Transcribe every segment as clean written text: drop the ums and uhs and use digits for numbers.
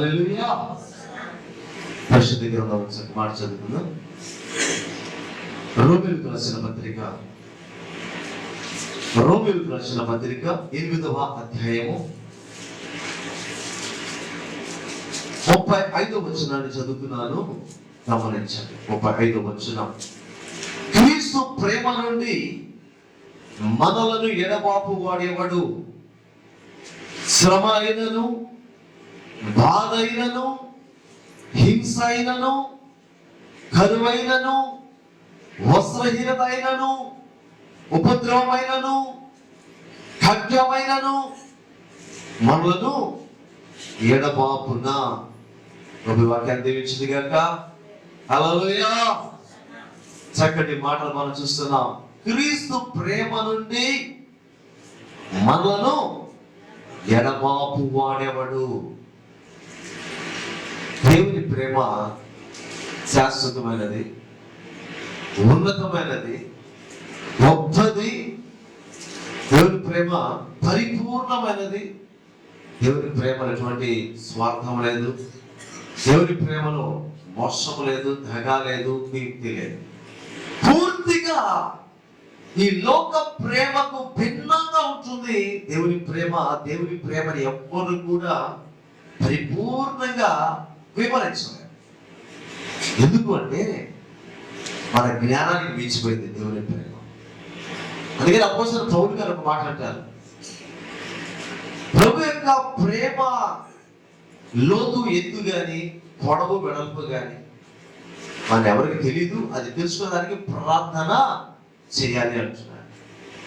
హల్లెలూయా. పరిశుద్ధ గ్రంథం మాట చదువుకుందాం. రోమీయులకు రాసిన పత్రిక 8వ అధ్యాయము 35వ వచనాన్ని చదువుతున్నాను, గమనించండి. 35వ వచనం, క్రీస్తు ప్రేమ నుండి మనలను ఎడబాపు వాడేవాడు శ్రమ అయినను, బాధ అయినను, హింస అయినను, కరువైనను, వస్త్రహీనత అయినను, ఉపద్రవమైనను, ఖడ్గమైనను మనలను ఎడబాపున. ప్రభు వాక్యాన్ని దీవించింది గాక. హల్లెలూయా. చక్కటి మాటలు మనం చూస్తున్నాం. క్రీస్తు ప్రేమ నుండి మనలను ఎడబాపు వాడేవాడు. దేవుని ప్రేమ శాశ్వతమైనది, ఉన్నతమైనది, గొప్పది. దేవుని ప్రేమ పరిపూర్ణమైనది. దేవుని ప్రేమ ఎటువంటి స్వార్థం లేదు. దేవుని ప్రేమలో మోసం లేదు, దగ లేదు, కీర్తి లేదు. పూర్తిగా ఈ లోక ప్రేమకు భిన్నంగా ఉంటుంది దేవుని ప్రేమ. దేవుని ప్రేమని ఎవ్వరు కూడా పరిపూర్ణంగా వివరించలేదు. ఎందుకు అంటే మన జ్ఞానానికి మించిపోయింది దేవుని ప్రేమ. అందుకని అపోస్తలుడు పౌలు గారు ఒక మాట అంటారు, ప్రభు యొక్క ప్రేమ లోతు ఎత్తు గాని పొడవు వెడల్పు గాని మన ఎవరికి తెలీదు. అది తెలుసుకోవడానికి ప్రార్థన చేయాలి అంటున్నాడు.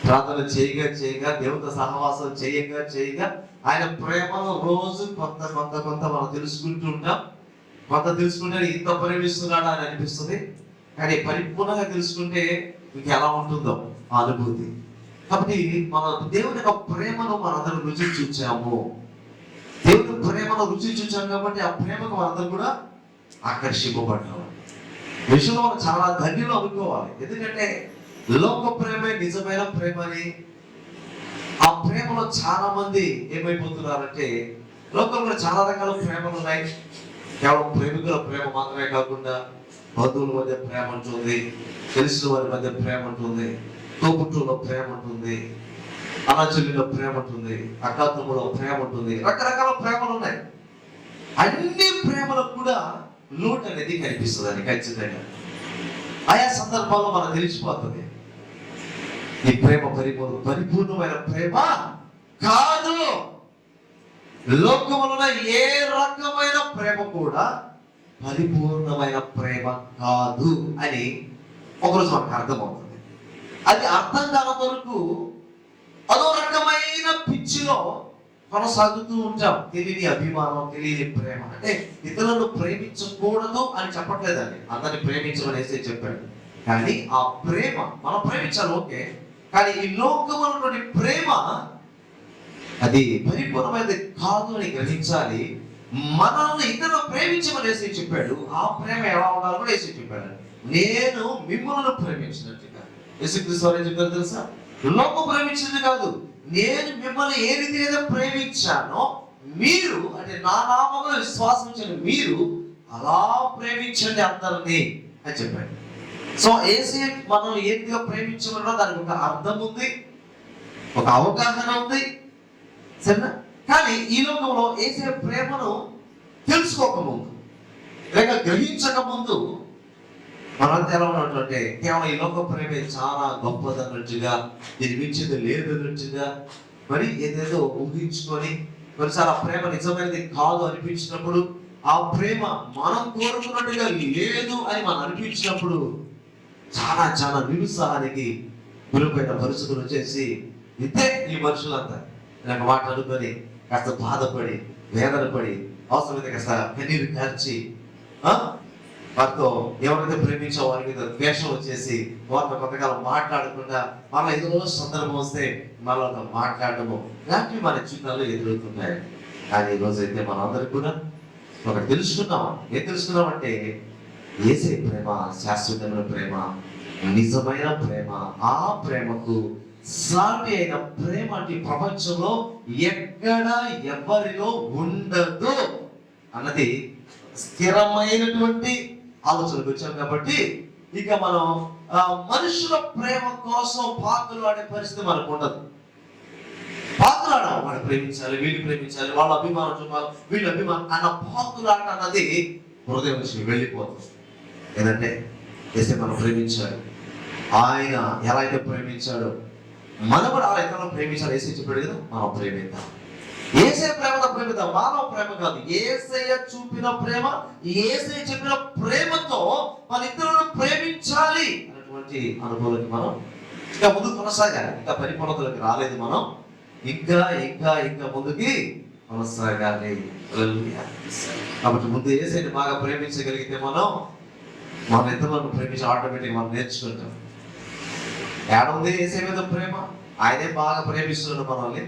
ప్రార్థన చేయగా దేవునితో సహవాసం చేయగా ఆయన ప్రేమను రోజు కొంత మనం తెలుసుకుంటూ ఉంటాం. కొంత తెలుసుకుంటే ఇంత ప్రేమిస్తున్నాడు అని అనిపిస్తుంది. కానీ పరిపూర్ణంగా తెలుసుకుంటే మీకు ఎలా ఉంటుందో ఆ అనుభూతి. కాబట్టి మన దేవుని యొక్క ప్రేమను మనందరం రుచి చూచాము. దేవుని ప్రేమను రుచి చూచాము కాబట్టి ఆ ప్రేమకు మనందరం కూడా ఆకర్షింపబడ్డాము. విషయంలో మనం చాలా ధన్యులు అనుకోవాలి. ఎందుకంటే లోక ప్రేమే నిజమైన ప్రేమని. ఆ ప్రేమలో చాలా మంది ఏమైపోతున్నారంటే, లోకంలో చాలా రకాల ప్రేమలు ఉన్నాయి. కేవలం ప్రేమికుల ప్రేమ మాత్రమే కాకుండా బంధువుల మధ్య ప్రేమ ఉంటుంది, తెలిసిన వారి మధ్య ప్రేమ ఉంటుంది, తోబుట్టువుల ప్రేమ ఉంటుంది, అన్నచెల్లిలో ప్రేమ ఉంటుంది, అక్కాతమ్ములో ప్రేమ ఉంటుంది. రకరకాల ప్రేమలు ఉన్నాయి. అన్ని ప్రేమలకు కూడా లోటు అనేది కనిపిస్తుంది. ఖచ్చితంగా ఆయా సందర్భాల్లో మనకు తెలిసిపోతుంది ఈ ప్రేమ పరిపూర్ణమైన ప్రేమ కాదు. లోకములో ఏ రకమైన ప్రేమ కూడా పరిపూర్ణమైన ప్రేమ కాదు అని ఒకరోజు మనకు అర్థమవుతుంది. అది అర్థం కాని వరకు అదో రకమైన పిచ్చిలో కొనసాగుతూ ఉంటాం. తెలియని అభిమానం, తెలియని ప్రేమ. అంటే ఇతరులను ప్రేమించకూడదు అని చెప్పట్లేదండి, అందరిని ప్రేమించమనేసి చెప్పాడు. కానీ ఆ ప్రేమ మనం ప్రేమించాలి, ఓకే. కానీ ఈ లోకములోని ప్రేమ అది పరిపూర్ణమైనది కాదు అని గ్రహించాలి. మనల్ని ఇతరులు ప్రేమించమనేసి చెప్పాడు. ఆ ప్రేమ ఎలా ఉండాలో కూడా వేసి చెప్పాడు. నేను మిమ్మల్ని ప్రేమించినట్టుగా. యేసుక్రీస్తు వారు ఏం చెప్పారు తెలుసా? లోకం ప్రేమించినది కాదు, నేను మిమ్మల్ని ఏ రీతిగా ప్రేమించానో మీరు, అంటే నా నామములో విశ్వాసించండి, మీరు అలా ప్రేమించండి అందరినీ అని చెప్పాడు. సో యేసయ్య మనల్ని ఏ రీతిగా ప్రేమించమన్నా దానికి ఒక అర్థం ఉంది, ఒక అవగాహన ఉంది, సరేనా? కానీ ఈ లోకంలో యేసయ్య ప్రేమను తెలుసుకోకముందు లేక గ్రహించక ముందు మనంతా ఎలా ఉన్నట్లంటే కేవలం ఈ లోక ప్రేమ చాలా గొప్పదన్నట్టుగా, దీని మించింది లేదన్నట్టుగా, మరి ఏదేదో ఊహించుకొని కొన్నిసార్లు ఆ ప్రేమ నిజమైనది కాదు అనిపించినప్పుడు, ఆ ప్రేమ మనం కోరుకున్నట్టుగా లేదు అని మనం అనిపించినప్పుడు చాలా నిరుత్సాహానికి గురిపోయిన పరిస్థితులు వచ్చేసి ఇంతే ఈ మనుషులంతా నాకు మాట్లాడుకొని కాస్త బాధపడి వేదన పడి అవసరమైతే కాస్త కన్నీరు కార్చి వారితో ఎవరైతే ప్రేమించో వారి మీద ద్వేషం వచ్చేసి వారితో కొంతకాలం మాట్లాడకుండా మళ్ళీ ఏదో సందర్భం వస్తే మళ్ళీ మాట్లాడటము ఇలాంటివి మన జీవితాల్లో ఎదురవుతున్నాయి. కానీ ఈరోజైతే మనం అందరికి కూడా ఒకటి తెలుసుకున్నాం. ఏం తెలుసుకున్నామంటే యేసయ్య ప్రేమ శాశ్వతమైన ప్రేమ, నిజమైన ప్రేమ. ఆ ప్రేమకు సాటి అయిన ప్రేమ అంటే ప్రపంచంలో ఎక్కడ ఎవరిలో ఉండదు అన్నది స్థిరమైనటువంటి ఆలోచనకు వచ్చాం కాబట్టి ఇక మనం మనుషుల ప్రేమ కోసం పాకులు ఆడే పరిస్థితి మనకు ఉండదు. పాకులాడ వాడు ప్రేమించాలి, వీళ్ళు ప్రేమించాలి, వాళ్ళ అభిమానం చూపాలి, వీళ్ళ అభిమానం అన్న పాకులాట అన్నది హృదయం నుంచి వెళ్ళిపోతుంది. ఏంటంటే ఏసే మనం ప్రేమించాలి, ఆయన ఎలా అయితే ప్రేమించాడో మనం కూడా అలా ఎక్కడ ప్రేమించాలి. ఏసే చెప్పాడు కదా, మనం ప్రేమిద్దాం. ఏసే ప్రేమతో ప్రేమిద్దాం, మానవ ప్రేమ కాదు. ఏసయ్య చూపిన ప్రేమ, ఏసయ్య చెప్పిన ప్రేమతో మన ఇతరులను ప్రేమించాలి అన్నటువంటి అనుభవానికి మనం ఇంకా ముందుకు కొనసాగాలి. ఇంకా పరిపూర్ణతలకు రాలేదు మనం, ఇంకా ఇంకా ఇంకా ముందుకి కొనసాగాలి. కాబట్టి ముందు ఏసైని బాగా ప్రేమించగలిగితే మనం మన ఇతరులను ప్రేమించి ఆటోమేటిక్ మనం నేర్చుకుంటాం. ఏడుంది ఏసై మీద ప్రేమ? ఆయనే బాగా ప్రేమిస్తున్నాడు మనల్ని.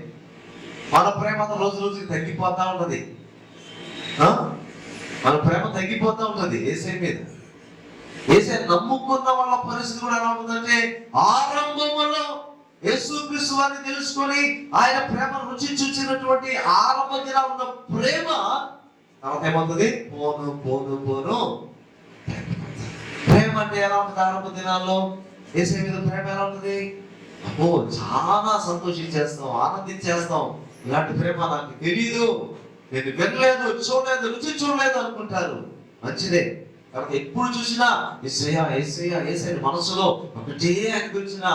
మన ప్రేమ రోజు రోజుకి తగ్గిపోతా ఉంటది. మన ప్రేమ తగ్గిపోతా ఉంటది ఏసై మీద. ఏసై నమ్ముకున్న వాళ్ళ పరిస్థితి కూడా ఎలా ఉంటుందంటే, ఆరంభంలో యేసుక్రీస్తు వారిని తెలుసుకొని ఆయన ప్రేమను రుచి చూసినటువంటి ఆరంభ దినాలు ఉన్న ప్రేమ తర్వాత ఏమవుతుంది? పోను పోను పోను. ప్రేమ అంటే ఎలా ఉంటుంది? ఆరంభ దినాల్లో ఏసై మీద ప్రేమ ఎలా ఉంటుంది? అబ్బో, చాలా సంతోషించేస్తాం, ఆనందించేస్తాం. ఇలాంటి ప్రేమ నాకు తెలియదు, నేను వినలేదు, చూడలేదు, రుచి చూడలేదు అనుకుంటారు. మంచిదే. కాబట్టి ఎప్పుడు చూసినా యేసయ్య యేసయ్య యేసయ్య మనసులో ఒకటే ఆయన గురించిన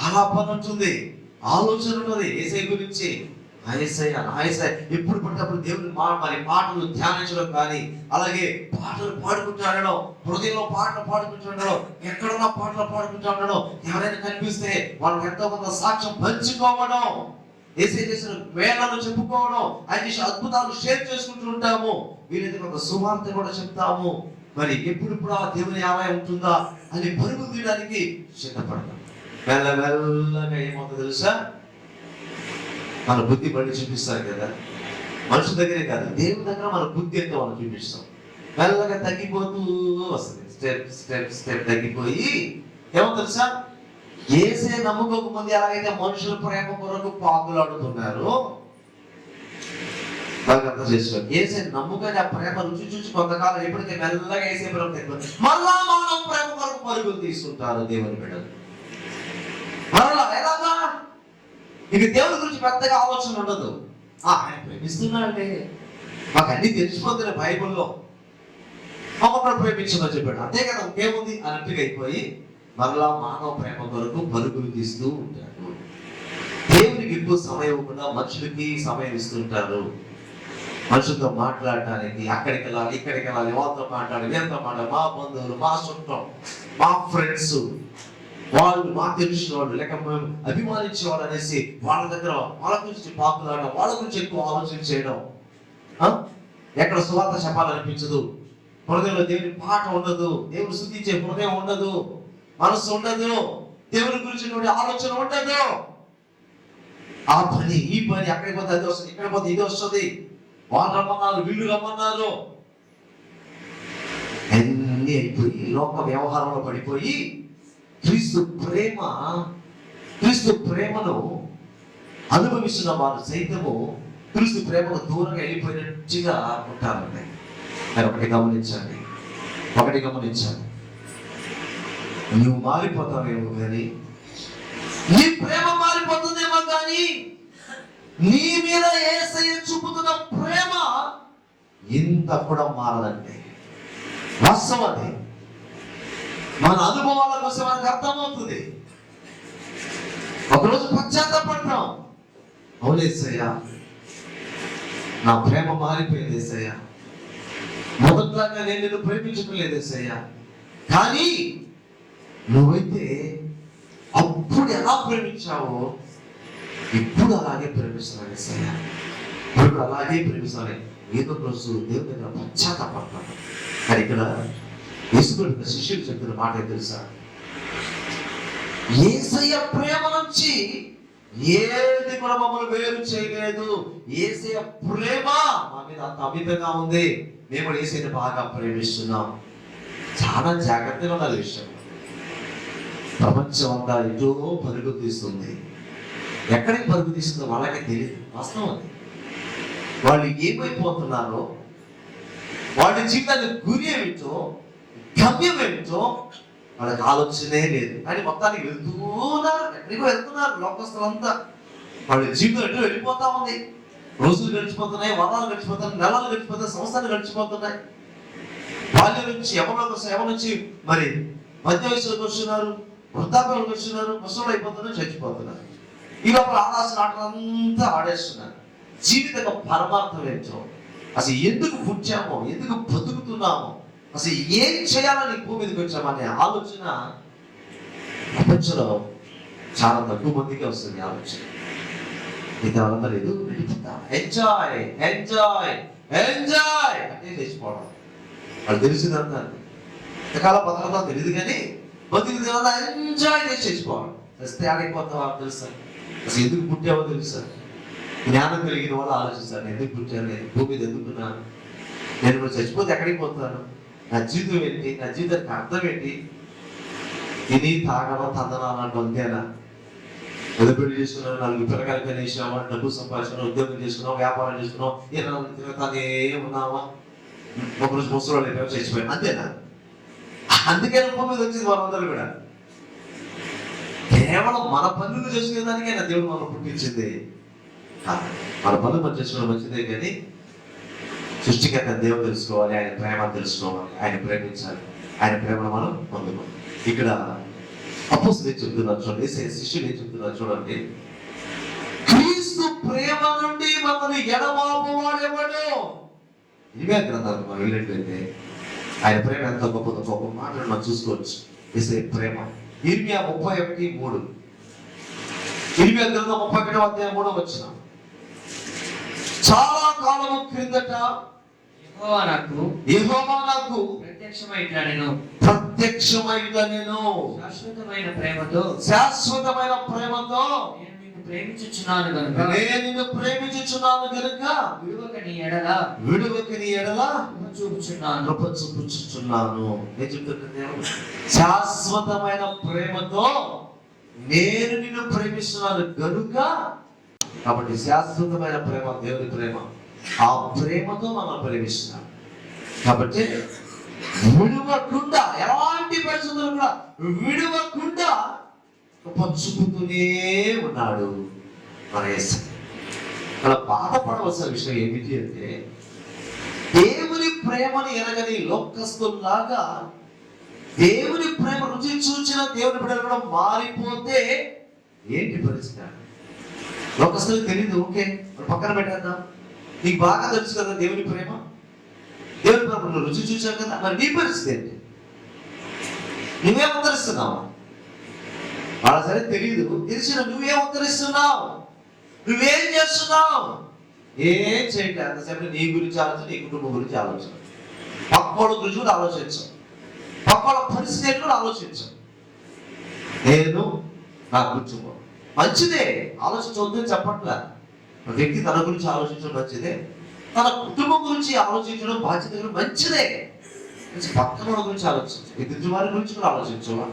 ఆలాపన ఉంటుంది, ఆలోచన ఉంటుంది యేసయ్య గురించి. ఎప్పుడు పడినప్పుడు దేవుని మరి పాటలు ధ్యానించడం కానీ, అలాగే పాటలు పాడుకుంటాడో, హృదయంలో పాటలు పాడుకుంటాడో, ఎక్కడున్నా పాటలు పాడుకుంటాడో, ఎవరైనా కనిపిస్తే వాళ్ళకి ఎంతో కొంత సాక్ష్యం పంచుకోవడం, యేసయ్య చేసిన వేళను చెప్పుకోవడం, ఆయన చేసిన అద్భుతాలు షేర్ చేసుకుంటూ ఉంటాము. వీలైతే ఒక సువార్త కూడా చెప్తాము. మరి ఎప్పుడిప్పుడు ఆ దేవుని ఆలయం ఉంటుందా అని పరుగు తీయడానికి సిద్ధపడతాం. మెల్లమెల్లగా ఏమవుతుందో తెలుసా? మన బుద్ధి బట్టి చూపిస్తారు కదా, మనుషుల దగ్గరే కాదు, దేవుని దగ్గర మన బుద్ధి ఎంతో మనం చూపిస్తాం. మెల్లగా తగ్గిపోతూ వస్తుంది, స్టెప్ స్టెప్ స్టెప్ తగ్గిపోయి ఏమో తెలుసా, యేసే నమ్ముకోకముందు ఎలాగైతే మనుషుల ప్రేమ కొరకు పాకులాడుతున్నారు, బాగా అర్థం చేసుకోండి. యేసే నమ్ముకొని ఆ ప్రేమ రుచి చూసి కొంతకాలం ఎప్పటికీ మెల్లగా యేసే ప్రేమ తగ్గిపోతుంది. మళ్ళా మానవ ప్రేమ కొరకు పరుగులు తీసుకుంటారు దేవుని బిడ్డలు. మరలా ఎలాగా? ఇక దేవుని గురించి పెద్దగా ఆలోచన ఉండదు. ఆయన ప్రేమిస్తున్నాడే, మాకు అన్ని తెలిసిపోతుంది బైబుల్లో, మమ్మల్ని ప్రేమించమని చెప్పాడు, అంతే కదా, ఇంకేముంది అన్నట్టుగా అయిపోయి మరలా మానవ ప్రేమ కొరకు పరుగులు తీస్తూ ఉంటారు. దేవునికి ఎక్కువ సమయం ఇవ్వకుండా మనుషులకి సమయం ఇస్తుంటారు. మనుషులతో మాట్లాడటానికి అక్కడికి వెళ్ళాలి, ఇక్కడికి వెళ్ళాలి, వాళ్ళతో మాట్లాడాలి, వీళ్ళతో మాట్లాడాలి, మా బంధువులు, మా చుట్టం, మా ఫ్రెండ్స్, వాళ్ళు మాకు తెలిసిన వాళ్ళు, లేక మేము అభిమానించే వాళ్ళు అనేసి వాళ్ళ దగ్గర వాళ్ళ గురించి పాకులాడడం, వాళ్ళ గురించి ఎక్కువ ఆలోచన చేయడం. ఎక్కడ సువార్త చెప్పాలనిపించదు, హృదయంలో దేవుని పాట ఉండదు, దేవుని స్తుతించే హృదయం ఉండదు, మనసు ఉండదు, దేవుని గురించి ఆలోచన ఉండదు. ఆ పని ఈ పని, అక్కడికి పోతే అది వస్తుంది, ఇక్కడ పోతే ఇది వస్తుంది, వాళ్ళు రమ్మన్నారు, వీళ్ళు రమ్మన్నారు, అన్నీ అయిపోయి లోక వ్యవహారంలో పడిపోయి క్రీస్తు ప్రేమను అనుభవిస్తున్న వారు సైతము క్రీస్తు ప్రేమకు దూరంగా వెళ్ళిపోయినట్టుగా ఉంటారండి. మరి ఒకటి గమనించండి, నువ్వు మారిపోతావేమో కానీ, నీ ప్రేమ మారిపోతుందేమో కానీ, నీ మీద యేసయ్య చూపుతున్న ప్రేమ ఇంత కూడా మారదండి. వాస్తవం అది. మన అనుభవాల కోసం మనకు అర్థమవుతుంది. ఒకరోజు పశ్చాత్తాపడతాం, అవును యేసయ్య, నా ప్రేమ మారిపోయింది యేసయ్య, మొదట్లాగా నేను నిన్ను ప్రేమించడం లేదు యేసయ్య, కానీ నువ్వైతే అప్పుడు ఎలా ప్రేమించావో ఇప్పుడు అలాగే ప్రేమిస్తున్నాను యేసయ్య, ఇప్పుడు అలాగే ప్రేమిస్తున్నాను. ఏదో రోజు దేవుని దగ్గర పశ్చాత్తాపడతాను. కానీ ఇక్కడ యేసుక్రీస్తు శిష్యులు చెప్తున్న మాట తెలుసా? యేసయ్య ప్రేమ నుంచి ఏది కూడా మమ్మల్ని వేరు చేయలేదు. యేసయ్య ప్రేమ మా మీద అంత అమితంగా ఉంది, మేము కూడా యేసయ్యని బాగా ప్రేమిస్తున్నాం. చాలా జాగ్రత్తగా ఉండాలి విషయం. ప్రపంచం అంతా ఎటో పరుగు తీస్తుంది, ఎక్కడికి పరుగు తీస్తుందో వాళ్ళకే తెలియదు. వాస్తవం అది. వాళ్ళు ఏమైపోతున్నారో వాళ్ళ జీవితాన్ని గురి ఏమిటో, గమ్యం ఏమిటో వాళ్ళకి ఆలోచనే లేదు. కానీ మొత్తానికి వెళ్తున్నారు, ఎక్కడికో వెళ్తున్నారు. లోకస్తులంతా వాళ్ళ జీవితం ఎటు వెళ్ళిపోతా ఉంది. రోజులు గడిచిపోతున్నాయి, వారాలు గడిచిపోతున్నాయి, నెలలు గడిచిపోతున్నాయి, సంవత్సరాలు గడిచిపోతున్నాయి. బాల్యం నుంచి యవ్వనం నుంచి మరి మధ్య వయసులోకి వస్తున్నారు, వృద్ధాప్యంలోకి వస్తున్నారు, ముసలు అయిపోతున్నారు, చచ్చిపోతున్నారు. ఈ లోపల ఆడాల్సిన ఆటలంతా ఆడేస్తున్నారు. జీవిత పరమార్థం ఏంటో, అసలు ఎందుకు పుట్టామో, ఎందుకు బతుకుతున్నామో, అసలు ఏం చేయాలని భూమి మీదకి వచ్చామనే ఆలోచన ప్రపంచంలో చాలా తక్కువ మందికి వస్తుంది ఆలోచన. మిగతా వాళ్ళందరూ ఏదో ఎంజాయ్ ఎంజాయ్ ఎంజాయ్ అంటే చేసిపోవడం. వాళ్ళు తెలిసిందంతా ఎంతకాలం బతకదా తెలియదు, కానీ బతికి ఎంజాయ్ చేసి చేసిపోవడం. వస్తే ఆడిపోతావా తెలుసా, అసలు ఎందుకు పుట్టావో తెలుసా. జ్ఞానం కలిగిన వాళ్ళు ఆలోచిస్తారు, నేను ఎందుకు పుట్టాను, నేను భూమి మీద ఎందుకున్నాను, నేను ఇప్పుడు చచ్చిపోతే ఎక్కడికి పోతాను, నా జీవితం ఏంటి, నా జీవితానికి అర్థం ఏంటి. తిని తాగడం తందనాలంటూ అంతేనా? పెళ్లి చేసుకున్నావు, 4 పిల్లకాయలు కనేసావా, డబ్బు సంపాదించుకున్నావు, ఉద్యోగం చేసుకున్నావు, వ్యాపారం చేసుకున్నావు, తిరుగుతానే ఉన్నావా, ఒకరోజు ముసలి అయిపోయావు, చచ్చిపోయావు, అంతేనా? అందుకే భూమి మీద వచ్చింది వాళ్ళందరూ కూడా. కేవలం మన పనులు చేసుకునేదానికైనా దేవుడు మనం పుట్టించింది. మన పనులు మనం చేసుకోవడం మంచిదే, కానీ సృష్టికర్త దేవుడు తెలుసుకోవాలి, ఆయన ప్రేమ తెలుసుకోవాలి, ఆయన ప్రేమించాలి, ఆయన ప్రేమను మనం పొందుకోవాలి. ఇక్కడ అపోస్తలులు ఏం చెప్తున్నారు చూడండి, శిష్యులు ఏం చెప్తున్నారు చూడండి. క్రీస్తు ప్రేమ నుండి మనల్ని ఎడబాపువాడెవడు. ఇవే గ్రంథాలు మనం వెళ్ళినట్లయితే ఆయన ప్రేమ ఎంత గొప్ప గొప్ప మాటలు మనం చూసుకోవచ్చు. ఇసే ప్రేమ ఇర్మియా 31:3, ఇర్మియా గ్రంథం 31:3 చాలా కాలము క్రిందట యెహోవా నాకు ప్రత్యక్షమైగా నేను శాశ్వతమైన ప్రేమతో నేను నిన్ను ప్రేమించుచున్నాను గనుక విడువక నీ ఎడల కృప చూపుచుచున్నాను. నేను చెప్తున్నాను, శాశ్వతమైన ప్రేమతో నేను నిన్ను ప్రేమిస్తున్నాను గనుక. కాబట్టి శాశ్వతమైన ప్రేమ దేవుని ప్రేమ, ఆ ప్రేమతో మనం ప్రేమిస్తున్నాం. కాబట్టి విడువకుండా, ఎలాంటి పరిస్థితులు కూడా విడువకుండా చూపుతూనే ఉన్నాడు మన యేసు. అలా బాధపడవలసిన విషయం ఏమిటి అంటే, దేవుని ప్రేమని ఎరగని లోకస్తుల్లాగా దేవుని ప్రేమ రుచి చూచిన దేవుని బిడ్డలు కూడా మారిపోతే ఏంటి పరిస్థితి? లోకస్తులకు తెలియదు, ఓకే పక్కన పెట్టేద్దాం. నీకు బాగా తెలుసు కదా దేవుని ప్రేమ, దేవుని ప్రేమ నువ్వు రుచి చూసావు కదా, మరి నీ పరిస్థితి ఏంటి? నువ్వేం ఉత్తరిస్తున్నావు? వాళ్ళ సరే తెలియదు, తెలిసిన నువ్వేం ఉత్తరిస్తున్నావు, నువ్వేం చేస్తున్నావు? ఏం చేయట్లేదు. అంతసేపు నీ గురించి ఆలోచన, నీ కుటుంబం గురించి ఆలోచన, పక్కోళ్ళ గురించి కూడా ఆలోచించు, పక్కోళ్ళ పరిస్థితి కూడా ఆలోచించు. నేను నా కుటుంబం మంచిదే, ఆలోచించవద్దని చెప్పట్లే. వ్యక్తి తన గురించి ఆలోచించడం మంచిదే, తన కుటుంబం గురించి ఆలోచించడం బాధ్యత మంచిదే. పక్కన వాళ్ళ గురించి ఆలోచించు, ఎదుటి వారి గురించి కూడా ఆలోచించవా,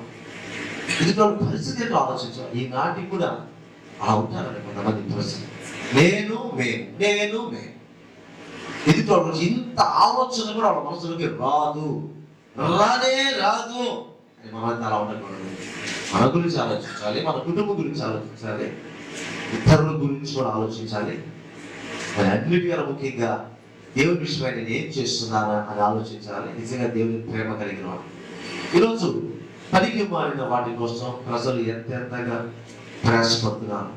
ఎదుటి వాళ్ళ పరిస్థితి ఏంటో ఆలోచించవా. ఈనాటికి కూడా అలా ఉంటారండి కొంతమంది పరిస్థితి. నేను మేము ఎదుటి వాళ్ళ గురించి ఇంత ఆలోచన కూడా వాళ్ళ మనసులోకి రానే రాదు అని మనం అలా ఉండకూడదు. మన గురించి ఆలోచించాలి, మన కుటుంబం గురించి ఆలోచించాలి, ఇతరుల గురించి కూడా ఆలోచించాలి. మరి అన్నిటికన్నా ముఖ్యంగా దేవుని విషయమై నేను ఏం చేస్తున్నానా అని ఆలోచించాలి. నిజంగా దేవుని ప్రేమ కలిగిన వాడు. ఈరోజు పనికి మారిన వాటి కోసం ప్రజలు ఎంతగా ప్రయాసపడుతున్నారు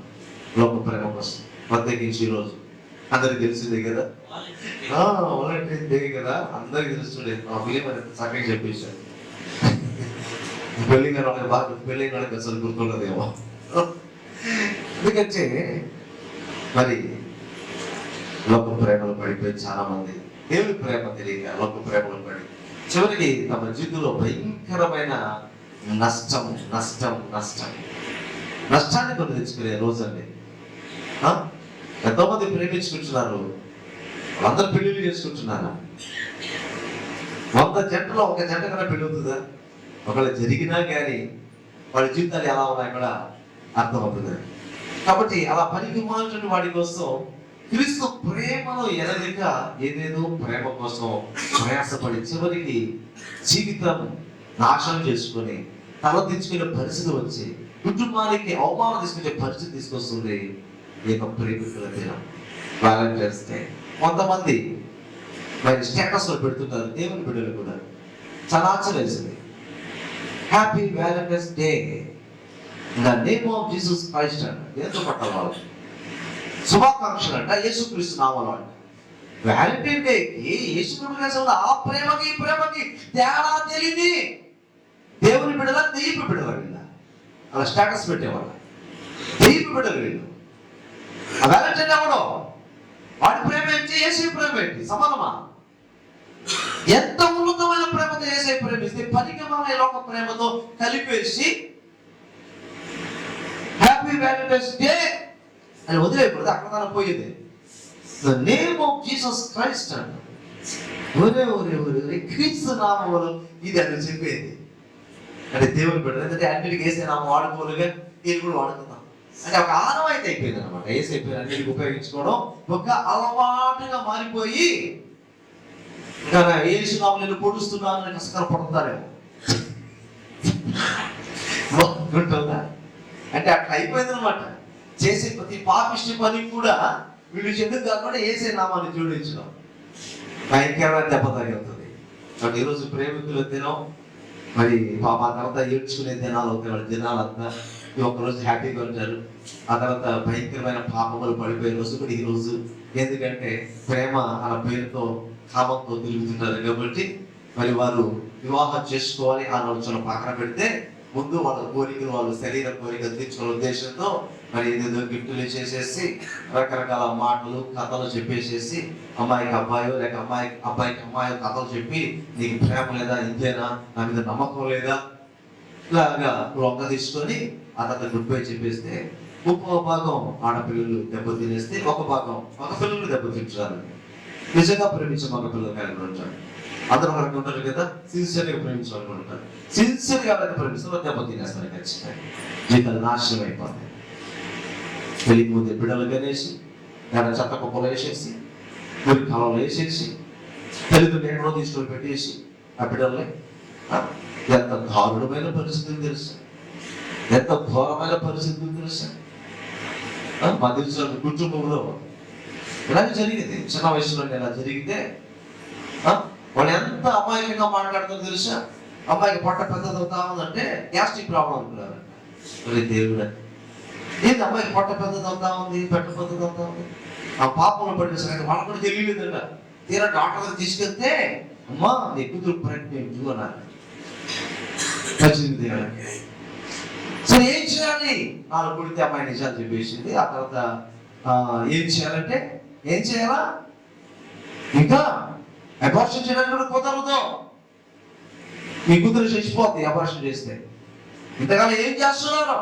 లోక ప్రేమ కోసం. ప్రత్యేకించి ఈరోజు అందరికి తెలిసిందే కదా, కదా అందరికి తెలుస్తుండే. మా ఫిలిం అని చక్కగా చెప్పేశారు. పెళ్ళిన వాళ్ళకి బాగా, పెళ్ళైన వాళ్ళకి అసలు గుర్తుండదేమో. ఎందుకంటే మరి లోక ప్రేమలు పడిపోయి చాలా మంది దేవుని ప్రేమ తెలియక లోక ప్రేమలు పడి చివరికి తమ జీవితంలో భయంకరమైన నష్టాన్ని కొని తెచ్చుకునే రోజండి. ఎంతో మంది ప్రేమించుకుంటున్నారు, వాళ్ళందరూ పెళ్లిళ్ళు చేసుకుంటున్నారు. 100 జంటలో ఒక జంట కన్నా పెళ్లి అవుతుందా? ఒకవేళ జరిగినా కానీ వాళ్ళ జీవితాలు ఎలా ఉన్నాయి కూడా అర్థమవుతుంది. కాబట్టి అలా పనికి మాలిన వాడి కోసం క్రీస్తు ప్రేమను ఎరగక ఏదేదో ప్రేమ కోసం ప్రయాసపడి చివరికి జీవితం నాశనం చేసుకొని తలదించుకునే పరిస్థితి వచ్చి కుటుంబానికి అవమానం తీసుకునే పరిస్థితి తీసుకొస్తుంది ఈ యొక్క ప్రేమికుల దినం, వ్యాలంటైన్స్ డే. కొంతమంది మరి స్టేటస్ లో పెడుతున్నారు, దేవుని బిడ్డలు కూడా చాలా ఆశ్చర్యేసింది. Happy valentine's day in the name of Jesus Christ అంట. ఎంతో పట్టాలి వాళ్ళు శుభాకాంక్షలు అంట, యేసుక్రీస్తు నామములో అంట. వ్యాలంటైన్ డేకి యేసుక్రీస్తు ఆ ప్రేమకి ఈ ప్రేమకి తేడా తెలియని దేవుని బిడ్డల దెయ్యపు బిడ్డల వీళ్ళ అలా స్టేటస్ పెట్టేవాళ్ళ దెయ్యపు బిడ్డలు వీళ్ళు. ఆ వ్యాలంటైన్ ఎవడో వాడి ప్రేమ ఏంటి, యేసు ప్రేమ ఏంటి సమానమా? ఎంత ఉన్నతమైన ప్రేమతో యేసు ప్రేమిస్తే పరిగమన లోక ప్రేమతో కలిపేసి హ్యాపీ వ్యాలంటైన్స్ డే అని వదిలేయకూడదు. అక్కడ తన పోయేది the name of Jesus Christ అంట. ఒరే ఒరే ఒరే క్రీస్తు నామములో ఇది అని చెప్పేది. అంటే దేవుని బిడ్డ అంటే అన్నిటికీ వేసే నామం వాడుకోలుగా ఇది కూడా వాడుతున్నాం అంటే ఒక ఆనవాయితీ అయిపోయింది అనమాట. వేసే పేరు అన్నిటికీ ఉపయోగించుకోవడం ఒక అలవాటుగా మారిపోయి ఇంకా యేసు నామం నేను పొడుస్తున్నాను అని కష్టం పడుతున్నారేమో ఉంటుందా అంటే అట్లా అయిపోయింది అనమాట. చేసే ప్రతి పాపిష్టి పని కూడా వీళ్ళు ఎందుకు కాకుండా ఏసే నామాన్ని జోడించడం భయంకరమైన దెబ్బ తగ్గుతుంది. కాబట్టి ఈరోజు ప్రేమికుల దినం, మరి పాప ఆ తర్వాత ఏడ్చుకునే దినాలు అవుతాయి. వాళ్ళ దినాలంతా ఒకరోజు హ్యాపీగా ఉంటారు, ఆ తర్వాత భయంకరమైన పాపములు పడిపోయే రోజు కూడా ఈ రోజు. ఎందుకంటే ప్రేమ అలా పేరుతో కామంతో తిరుగుతుంటారు కాబట్టి మరి వారు వివాహం చేసుకోవాలి ఆ ఆలోచన పక్కన పెడితే ముందు వాళ్ళ కోరికలు, వాళ్ళ శరీర కోరికలు తీర్చుకునే ఉద్దేశంతో మరి ఏదేదో గిఫ్టులు చేసేసి రకరకాల మాటలు కథలు చెప్పేసేసి అమ్మాయికి అబ్బాయో లేక అబ్బాయికి అమ్మాయో కథలు చెప్పి నీకు ప్రేమ లేదా, ఇంతేనా, నా మీద నమ్మకం లేదా, ఇలాగా లొంగ తీసుకొని ఆ తర్వాత గుడ్ బై చెప్పేస్తే ఒక భాగం ఆడపిల్లలు దెబ్బతినేస్తే ఒక భాగం మగ పిల్లలు దెబ్బతింటారు. నిజంగా ప్రేమించే మగ పిల్లలు కలిగి ఉంటారు. అందరూ మనకు ఉంటారు కదా, సిన్సియర్గా ప్రేమించాలనుకుంటారు. సిన్సియర్గా ఎవరైతే ప్రేమిస్తారో దెబ్బతినేస్తారు ఖచ్చితంగా, జీవితాలు నాశనం అయిపోతాయి. పెళ్లికి ముందే బిడ్డలు కనేసి లేదా చెత్త కుప్పలు వేసేసి మురికి కాలంలో వేసేసి తల్లిదండ్రులు ఎక్కడో తీసుకొని పెట్టేసి ఆ బిడ్డల్ని ఎంత దారుణమైన పరిస్థితులు తెలుసా, ఎంత ఘోరమైన పరిస్థితులు తెలుసా. మా తెలిసిన కుటుంబంలో ఇలాగే జరిగింది. చిన్న వయసులో ఇలా జరిగితే వాళ్ళు ఎంత అమాయకంగా మాట్లాడుతారో తెలుసా. అమ్మాయికి పొట్ట పెద్దది అవుతా ఉందంటే గ్యాస్ట్రిక్ ప్రాబ్లం అనుకున్నారు. దేవుడు ఏంది అమ్మాయికి పొట్ట పెద్దది అవుతా ఉంది, పెట్ట పెద్దది అవుతా ఉంది, ఆ పాపంలో పడిన సంగతి వాళ్ళకు కూడా తెలియలేదంట. తీరా డాక్టర్ దగ్గర తీసుకెళ్తే అమ్మా నీ కూతురు ప్రెగ్నెంట్ అన్నారు. సరే ఏం చేయాలి, నాలుగు పుడితే అమ్మాయి నిజాలు చెప్పేసింది. ఆ తర్వాత ఏం చేయాలంటే ఏం చేయాలా, ఇంకా అబార్షన్ చేయడానికి కూడా కుదరదు, మీ కూతురు చచ్చిపోద్ది అబార్షన్ చేస్తే. ఇంతకాలం ఏం చేస్తున్నారు,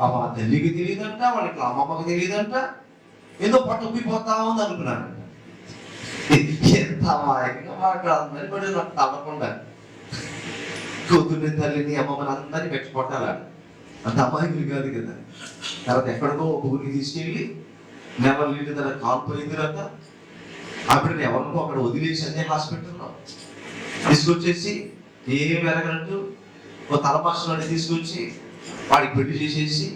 అమ్మ తల్లికి తెలియదంట, వాళ్ళకి అమ్మమ్మకి తెలియదంట, ఏదో పట్టుకుపోతా ఉంది అనుకున్నాను. ఎంత అమాయకంగా మాట్లాడుతుందని కూడా నాకు తప్పకుండా కూతుర్ని తల్లిని అమ్మమ్మని అందరినీ పెట్టుకుంటారా, అంత అమాయకులు కాదు కదా. తర్వాత ఎక్కడికో ఒక ఊరికి తీసుకెళ్ళి నెవరు నీటి తన కాల్పోయింది తర్వాత ఆవిడని ఎవరికో అక్కడ వదిలేసి అదే హాస్పిటల్లో తీసుకొచ్చేసి ఏం వెరగనట్టు ఓ తలపాషలని తీసుకొచ్చి వాడికి పెళ్లి చేసేసి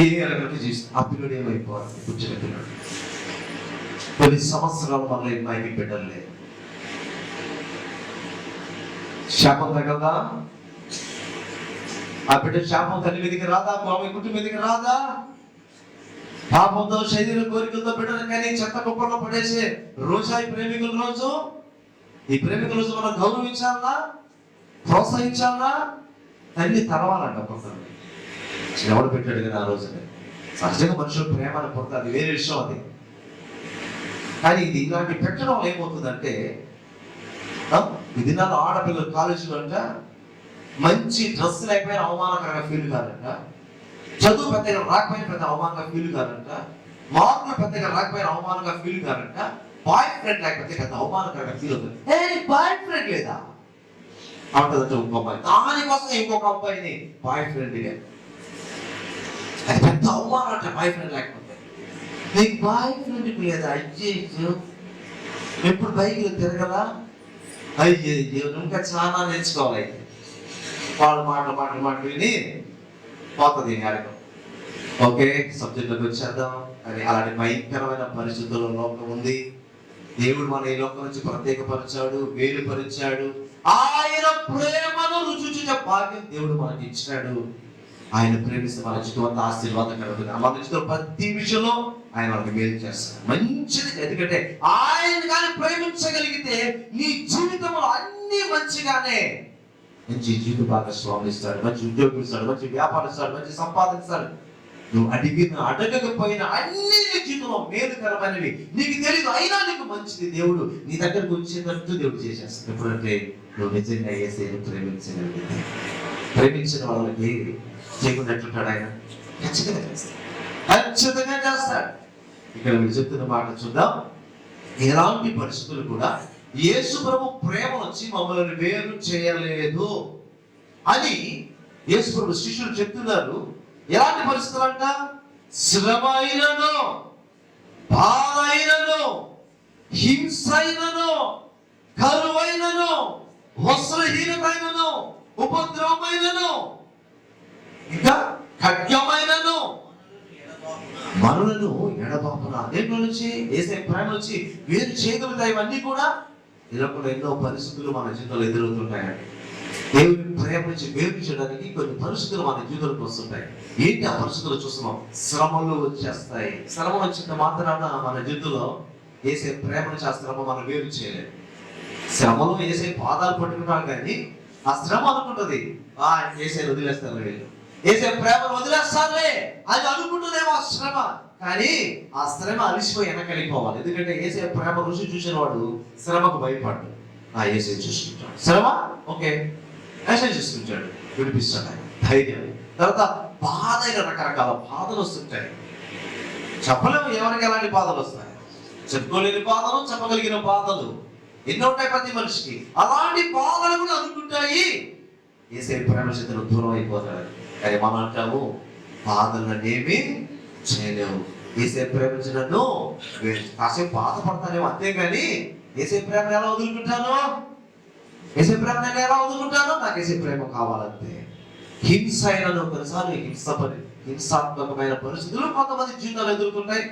ఏం వెరగనట్టు చేసి ఆ పిల్లడు ఏమైపోవాలి. కూర్చున్న పిల్లడు కొన్ని సంవత్సరాలు మళ్ళీ మైకి బిడ్డలే శాపం తగలదా, ఆ బిడ్డ శాపం తల్లి మీదకి రాదా, మామయ్య కుటుంబం మీదకి రాదా. పాపంతో శరీర కోరికలతో బిడ్డలు కానీ చెత్త కుప్పల్లో పడేసే రోజా ఈ ప్రేమికుల రోజు. ఈ ప్రేమికుల రోజు మనం గౌరవించాలా, ప్రోత్సహించాలా, తల్లి తరవాలంట. ఒక్కొక్కరు ఎవడు పెట్టాడు కదా ఆ రోజునే. సహజంగా మనుషులు ప్రేమను పొందుతారు, అది వేరే విషయం అది. కానీ ఇది ఇలాంటి పెట్టడం ఏమవుతుందంటే ఈ దినాల్లో ఆడపిల్లలు కాలేజీలో అంట మంచి డ్రెస్ లేకపోయినా అవమానకరంగా ఫీల్ కాదంట, చదువు పెద్దగా రాకపోయినా పెద్ద అవమానంగా ఫీల్ కాదంట, మార్కులు పెద్దగా రాకపోయినా అవమానంగా ఫీల్ కాదంట, బాయ్ ఫ్రెండ్ లేకపోతే పెద్ద అవమానకరంగా ఫీల్ అవుతుంది. బాయ్ ఫ్రెండ్ లేదా అంటుందంటే ఇంకో అబ్బాయి, దానికోసం ఇంకొక అబ్బాయిని బాయ్ ఫ్రెండ్గా, అది పెద్ద అవమానం అంటే బాయ్ ఫ్రెండ్ లేకపోతే. నీకు బాయ్ ఫ్రెండ్కి లేదా అయ్యో ఎప్పుడు బైక్లో తిరగలా, అయ్యో ఇంకా చాలా నేర్చుకోవాలి. అయితే వాళ్ళు మాట విని పోతుంది కార్యక్రమం. ఓకే, సబ్జెక్టులోకి వచ్చేద్దాం. కానీ అలాంటి భయంకరమైన పరిస్థితుల్లో లోకం ఉంది. దేవుడు మన ఈ లోకం నుంచి ప్రత్యేకపరిచాడు, వేరుపరిచాడు. ఆయన ప్రేమను రుచి చూసే భాగ్యం దేవుడు మనకి ఇచ్చినాడు. ఆయన ప్రేమిస్తే మన జీవితం ఆశీర్వాదం కలుగుతుంది. మన జీవితం ప్రతి విషయంలో ఆయన మనకి మేలు చేస్తాడు, మంచిది. ఎందుకంటే ఆయన కానీ ప్రేమించగలిగితే నీ జీవితంలో అన్ని మంచిగానే, మంచి జీవిత భాగస్వాములు ఇస్తాడు, మంచి ఉద్యోగం ఇస్తాడు, మంచి వ్యాపారం ఇస్తాడు, మంచి సంపాదిస్తాడు. నువ్వు అడగకపోయినా అన్ని నీ జీవితంలో మేలుకరమైనవి. నీకు తెలియదు, అయినా నీకు మంచిది దేవుడు నీ దగ్గరకు వచ్చేటట్టు దేవుడు చేసేస్తాడు. ఎప్పుడంటే నువ్వు నిజంగా యేసుని ప్రేమించగలిగితే. ప్రేమించిన వాళ్ళకి చేయకుండా ఎట్లుంటాడు ఆయన? ఖచ్చితంగా చేస్తాడు. ఇక్కడ మీరు చెప్తున్న మాట చూద్దాం. ఎలాంటి పరిస్థితులు కూడా యేసు ప్రభు ప్రేమ వచ్చి మమ్మల్ని వేరు చేయలేదు అని యేసు ప్రభు శిష్యులు చెప్తున్నారు. ఎలాంటి పరిస్థితులు అంట? శ్రమ అయినను, బాధ అయినను, హింస అయినను, కరువైనను, వస్త్రహీనత అయినను, ఉపద్రవమైనను, ఇంకా ఖడ్గమైనను, మనులను ఎడబాపున. దేంట్లో నుంచి? యేసే ప్రేమ నుంచి వేరు చేయగలుగుతాయి. ఇవన్నీ కూడా ఇలా కూడా ఎన్నో పరిస్థితులు మన జీవితంలో ఎదురవుతుంటాయండి. దేవుని ప్రేమ నుంచి వేరు చేయడానికి కొన్ని పరిస్థితులు మన జీవితంలోకి వస్తుంటాయి. ఏంటి ఆ పరిస్థితులు చూస్తున్నాం? శ్రమలు వచ్చేస్తాయి. శ్రమ వచ్చిన మాత్రాన మన జీవితంలో యేసే ప్రేమ నుంచి ఆ శ్రమ మనం వేరు చేయలేదు. శ్రమలో యేసే పాదాలు పట్టుకుంటాం, కానీ ఆ శ్రమ అనుకుంటుంది యేసే వదిలేస్తారు, వీళ్ళు యేసే ప్రేమను వదిలేస్తారులే అది అనుకుంటుందేమో ఆ శ్రమ. కానీ ఆ శ్రమ అలిసిపోయి వెనకెళ్ళిపోవాలి. ఎందుకంటే యేసే ప్రేమ రుచి చూసిన వాడు శ్రమకు భయపడ్డు. యేసే చూసుకుంటాడు. శ్రమ ఓకే, యేసే చూసుకుంటాడు, విడిపిస్తాడు ఆయన, ధైర్యం. తర్వాత బాధ, రకరకాల బాధలు వస్తుంటాయి. చెప్పలేము ఎవరికి ఎలాంటి బాధలు వస్తాయి. చెప్పుకోలేని బాధలు, చెప్పగలిగిన బాధలు ఎన్నో ఉంటాయి ప్రతి మనిషికి. అలాంటి బాధలు కూడా అనుకుంటాయి. యేసే ప్రేమ చేతులు దూరం అయిపోతాడు. కానీ మనం అంటాము బాధలనేమి చేయలేవు. యేసే ప్రేమించినను కాసేపు బాధపడతానేమో, అంతేగాని యేసే ప్రేమ ఎలా వదులుకుంటాను? యేసే ప్రేమ నేను ఎలా వదులుకుంటాను? నాకు యేసే ప్రేమ కావాలంతే. హింస అయినను కొన్నిసార్లు హింసాత్మకమైన పరిస్థితులు కొంతమంది జీవితాలు ఎదుర్కొంటాయి.